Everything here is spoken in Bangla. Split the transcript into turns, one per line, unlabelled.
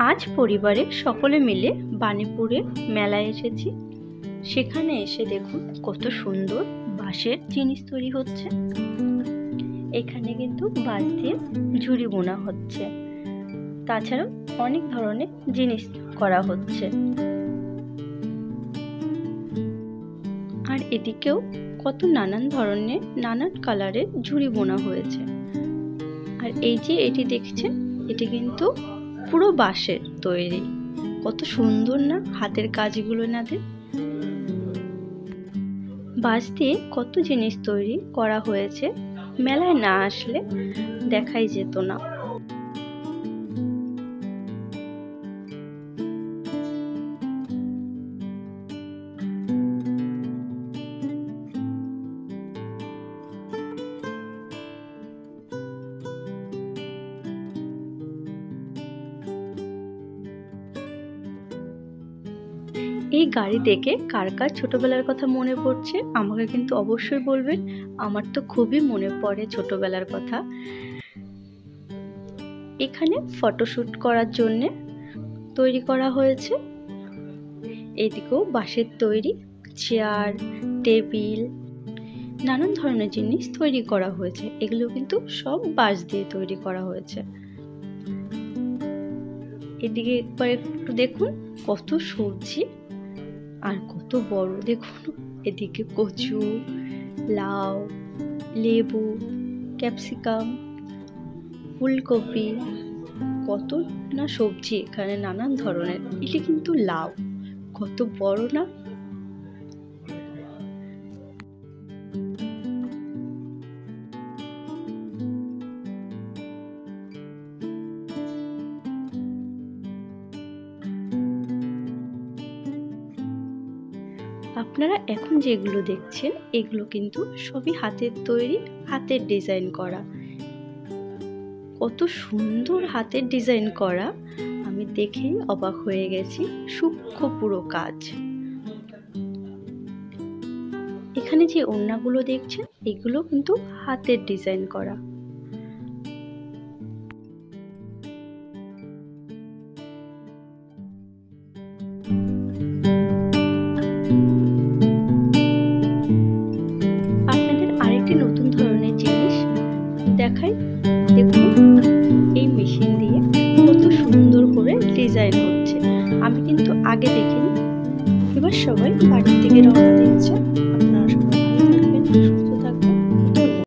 আজ পরিবারে সকলে মিলে বাণীপুরে মেলায় এসেছি। সেখানে এসে দেখুন কত সুন্দর বাঁশের জিনিস তৈরি হচ্ছে। এখানে কিন্তু বাঁশ দিয়ে ঝুড়ি বোনা হচ্ছে, তাছাড়াও অনেক ধরনের জিনিস করা হচ্ছে। আর এদিকেও কত নানান ধরনের নানান কালারের ঝুড়ি বোনা হয়েছে। আর এই যে এটি দেখছেন, এটি কিন্তু পুরো বাঁশের তৈরি। কত সুন্দর না হাতের কাজগুলো এনাদের। বাঁশ দিয়ে কত জিনিস তৈরি করা হয়েছে, মেলায় না আসলে দেখাই যেত না। এই গাড়ি দেখে কার কার ছোটবেলার কথা মনে পড়ছে আমাকে কিন্তু অবশ্যই বলবেন। আমার তো খুবই মনে পড়ে ছোটবেলার কথা। এখানে ফটোশুট করার জন্য তৈরি করা হয়েছে। এদিকেও বাঁশের তৈরি চেয়ার, টেবিল, নানান ধরনের জিনিস তৈরি করা হয়েছে। এগুলো কিন্তু সব বাঁশ দিয়ে তৈরি করা হয়েছে। এদিকে একবার একটু দেখুন কত সবজি, আর কত বড় দেখুন। এদিকে কচু, লাউ, লেবু, ক্যাপসিকাম, ফুলকপি, কত না সবজি এখানে নানান ধরনের। এটি কিন্তু লাউ, কত বড় না। আপনারা এখন যেগুলো দেখছেন এগুলো কিন্তু সবই হাতের তৈরি, হাতের ডিজাইন করা। কত সুন্দর হাতের ডিজাইন করা, আমি দেখেই অবাক হয়ে গেছি। সূক্ষ্ম পুরো কাজ। এখানে যে ওড়নাগুলো দেখছেন এগুলো কিন্তু হাতের ডিজাইন করা। আপনাদের আরেকটি নতুন ধরনের জিনিস দেখাই। দেখুন এই মেশিন দিয়ে কত সুন্দর করে ডিজাইন হচ্ছে, আমি কিন্তু আগে দেখিনি। এবার সবাই বাড়ির থেকে রওনা দিয়েছে।